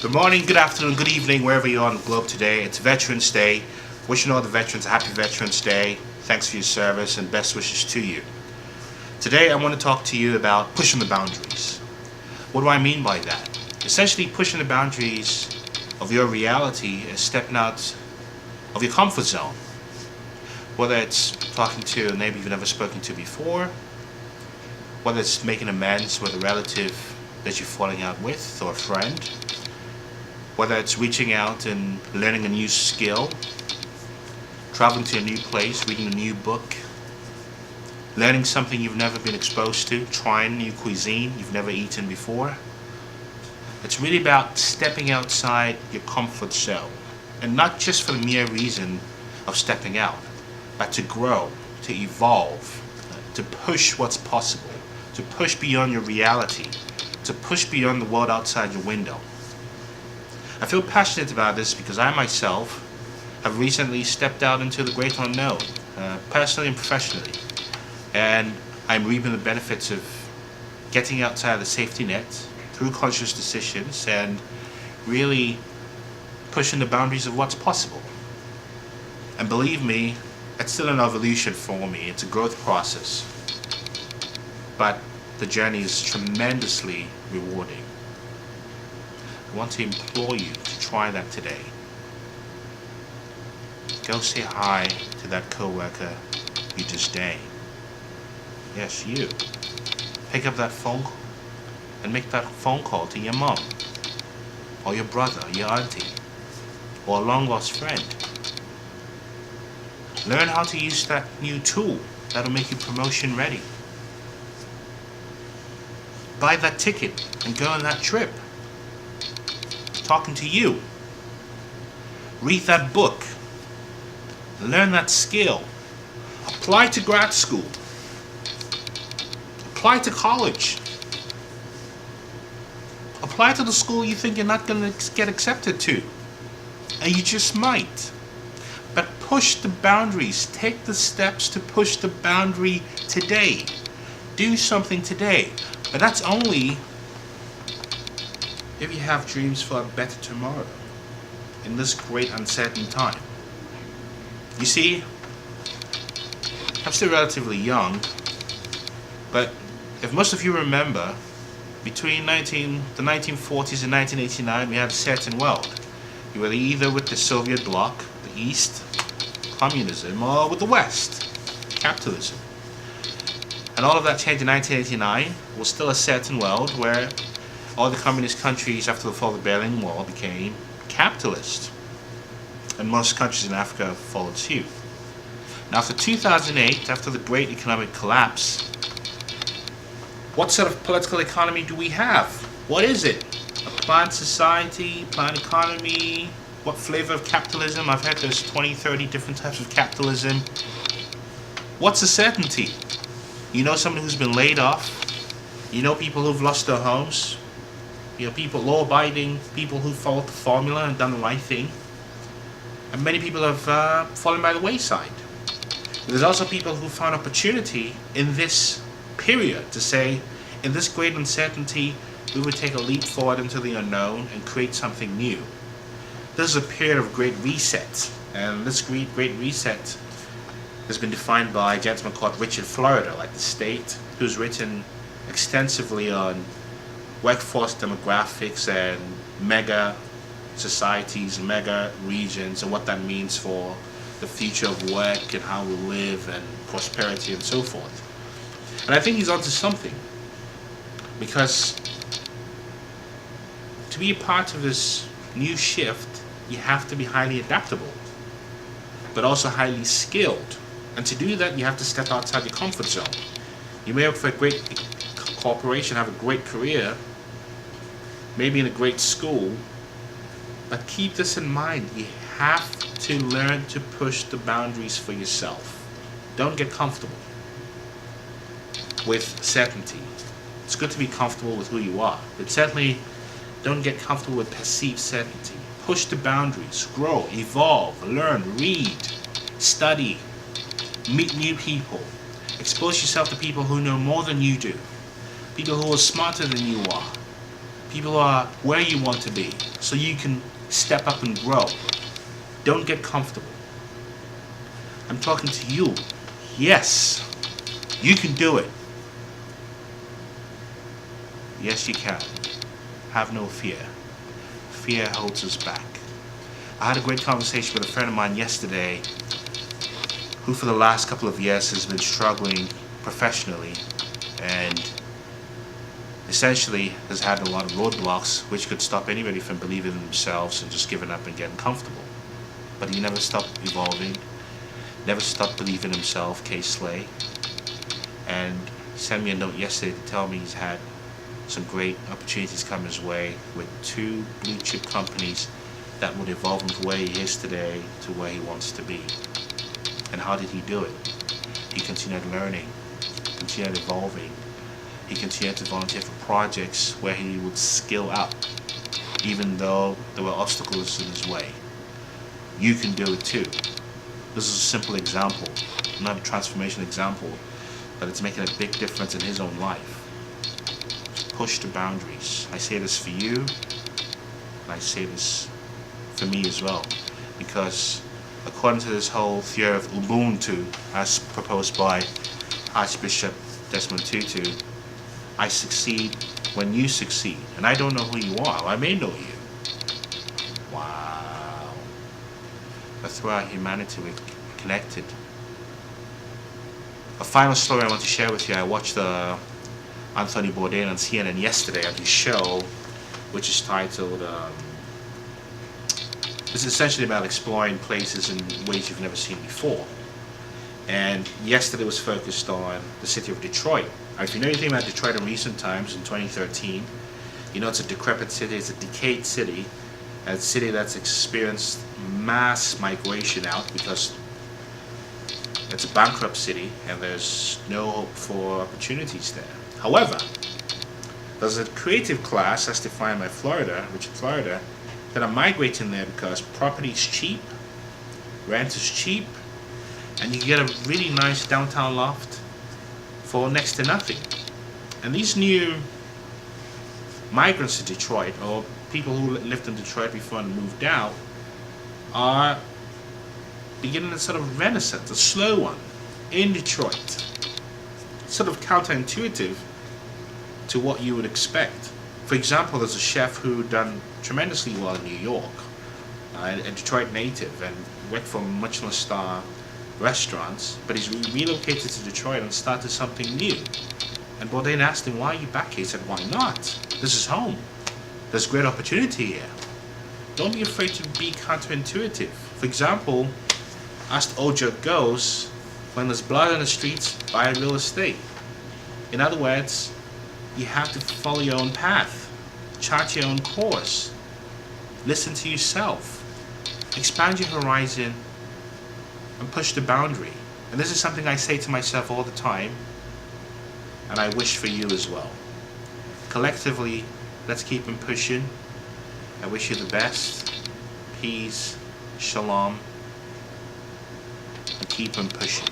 Good morning, good afternoon, good evening, wherever you are on the globe today. It's Veterans Day. Wishing all the veterans a happy Veterans Day. Thanks for your service and best wishes to you. Today I want to talk to you about pushing the boundaries. What do I mean by that? Essentially, pushing the boundaries of your reality is stepping out of your comfort zone. Whether it's talking to a neighbor you've never spoken to before, whether it's making amends with a relative that you're falling out with or a friend, whether it's reaching out and learning a new skill, traveling to a new place, reading a new book, learning something you've never been exposed to, trying new cuisine you've never eaten before. It's really about stepping outside your comfort zone, and not just for the mere reason of stepping out, but to grow, to evolve, to push what's possible, to push beyond your reality, to push beyond the world outside your window. I feel passionate about this because I myself have recently stepped out into the great unknown, personally and professionally, and I'm reaping the benefits of getting outside the safety net through conscious decisions and really pushing the boundaries of what's possible. And believe me, it's still an evolution for me. It's a growth process, but the journey is tremendously rewarding. I want to implore you to try that today. Go say hi to that coworker you disdain. Yes, you. Pick up that phone and make that phone call to your mom, or your brother, your auntie, or a long lost friend. Learn how to use that new tool that'll make you promotion ready. Buy that ticket and go on that trip. Talking to you. Read that book. Learn that skill. Apply to grad school. Apply to college. Apply to the school you think you're not going to get accepted to. And you just might. But push the boundaries. Take the steps to push the boundary today. Do something today. But that's only if you have dreams for a better tomorrow in this great uncertain time. You see, I'm still relatively young, but if most of you remember, between the 1940s and 1989, we had a certain world. You were either with the Soviet bloc, the East, communism, or with the West, capitalism. And all of that changed in 1989. Was still a certain world where all the communist countries after the fall of the Berlin Wall became capitalist. And most countries in Africa followed suit. Now after 2008, after the great economic collapse, what sort of political economy do we have? What is it? A planned society, planned economy? What flavor of capitalism? I've heard there's 20, 30 different types of capitalism. What's the certainty? You know someone who's been laid off. You know people who've lost their homes. You know people, law-abiding people who followed the formula and done the right thing. And many people have fallen by the wayside. There's also people who found opportunity in this period to say, in this great uncertainty, we would take a leap forward into the unknown and create something new. This is a period of great reset, and this great reset has been defined by a gentleman called Richard Florida, like the state, who's written extensively on workforce demographics and mega societies, mega regions, and what that means for the future of work and how we live and prosperity and so forth. And I think he's onto something, because to be a part of this new shift, you have to be highly adaptable, but also highly skilled. And to do that, you have to step outside your comfort zone. You may work for a great corporation, have a great career, maybe in a great school, but keep this in mind. You have to learn to push the boundaries for yourself. Don't get comfortable with certainty. It's good to be comfortable with who you are, but certainly don't get comfortable with perceived certainty. Push the boundaries, grow, evolve, learn, read, study, meet new people, expose yourself to people who know more than you do, people who are smarter than you are, People are where you want to be, so you can step up and grow. Don't get comfortable. I'm talking to you. Yes, you can do it. Yes, you can. Have no fear. Fear holds us back. I had a great conversation with a friend of mine yesterday who for the last couple of years has been struggling professionally and essentially has had a lot of roadblocks which could stop anybody from believing in themselves and just giving up and getting comfortable. But he never stopped evolving, never stopped believing in himself, K. Slay. And he sent me a note yesterday to tell me he's had some great opportunities come his way with 2 blue chip companies that would evolve him from where he is today to where he wants to be. And how did he do it? He continued learning, continued evolving. He continued to volunteer for projects where he would skill up, even though there were obstacles in his way. You can do it too. This is a simple example, not a transformation example, but it's making a big difference in his own life. Push the boundaries. I say this for you, and I say this for me as well, because according to this whole theory of Ubuntu as proposed by Archbishop Desmond Tutu, I succeed when you succeed. And I don't know who you are. I may know you. Wow. But throughout humanity we're connected. A final story I want to share with you. I watched Anthony Bourdain on CNN yesterday on his show, which is titled, it's essentially about exploring places in ways you've never seen before. And yesterday was focused on the city of Detroit. If you know anything about Detroit in recent times, in 2013, you know it's a decrepit city, it's a decayed city, a city that's experienced mass migration out because it's a bankrupt city and there's no hope for opportunities there. However, there's a creative class as defined by Florida, that are migrating there because property is cheap, rent is cheap, and you can get a really nice downtown loft for next to nothing. And these new migrants to Detroit, or people who lived in Detroit before and moved out, are beginning a sort of renaissance, a slow one, in Detroit. Sort of counterintuitive to what you would expect. For example, there's a chef who done tremendously well in New York, a Detroit native, and worked for Michelin star restaurants, but he's relocated to Detroit and started something new. And Bourdain asked him, why are you back here? He said, why not? This is home. There's great opportunity here. Don't be afraid to be counterintuitive. For example, as the old joke goes, when there's blood on the streets, buy real estate. In other words, you have to follow your own path, chart your own course, listen to yourself, expand your horizon, and push the boundary. And this is something I say to myself all the time, and I wish for you as well. Collectively, let's keep on pushing. I wish you the best. Peace, shalom, and keep on pushing.